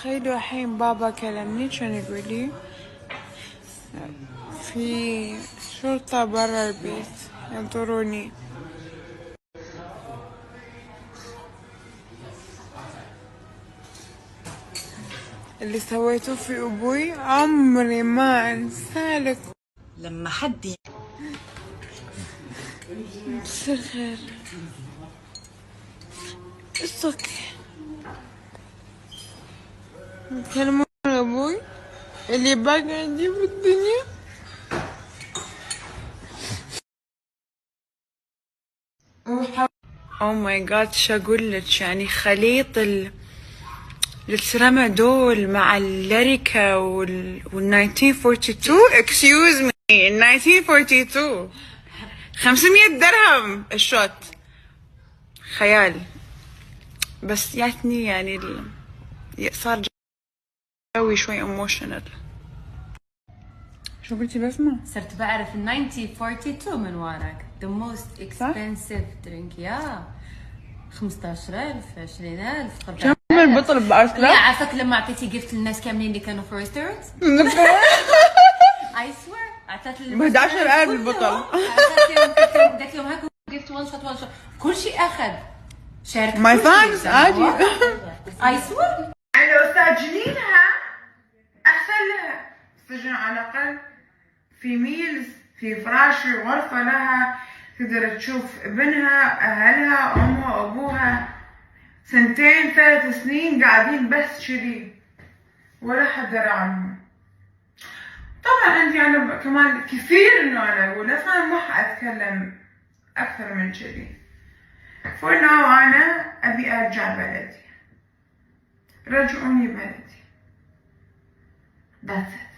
تخيلوا الحين بابا كلمني كان يقول لي في شرطة برا البيت ينطروني. اللي سويته في أبوي عمري ما أنسالك. لما حد مساء الخير. It's okay. كلمة أبوي اللي باقي عندي في الدنيا. او ماي جاد شو اقول لك، يعني خليط الترامادول مع الليريكا وال 1942 اكسكيوز مي 1942 500 درهم الشوت. خيال. بس ياتني يعني صار جوي شوي ايموشنال. شو قلتي بسمة؟ صرت بعرف 1942 من وراك the most expensive drink يا 15,000 20,000 كم البطل ب1000؟ لا عافاك لما اعطيتي جفت للناس كاملين اللي كانوا فورسترز اي سوير اعطيت ب 11,000 البطل. قالت لهم هاكو جفت وان شوت كل شيء اخذ شارك ماي فانز عادي. اي سوير لو ساجنينها احسن لها، سجن على الاقل في ميلز، في فراش، في غرفة لها تقدر تشوف ابنها، اهلها، امها، ابوها. 2 3 سنين قاعدين بس كذي ولا حد درى عنهم. طبعا عندي انا كمان كثير انه انا اقول، بس انا ما حاتكلم اكثر من كذي. for now انا ابي ارجع بلدي. رجعوني بلدي. That's it.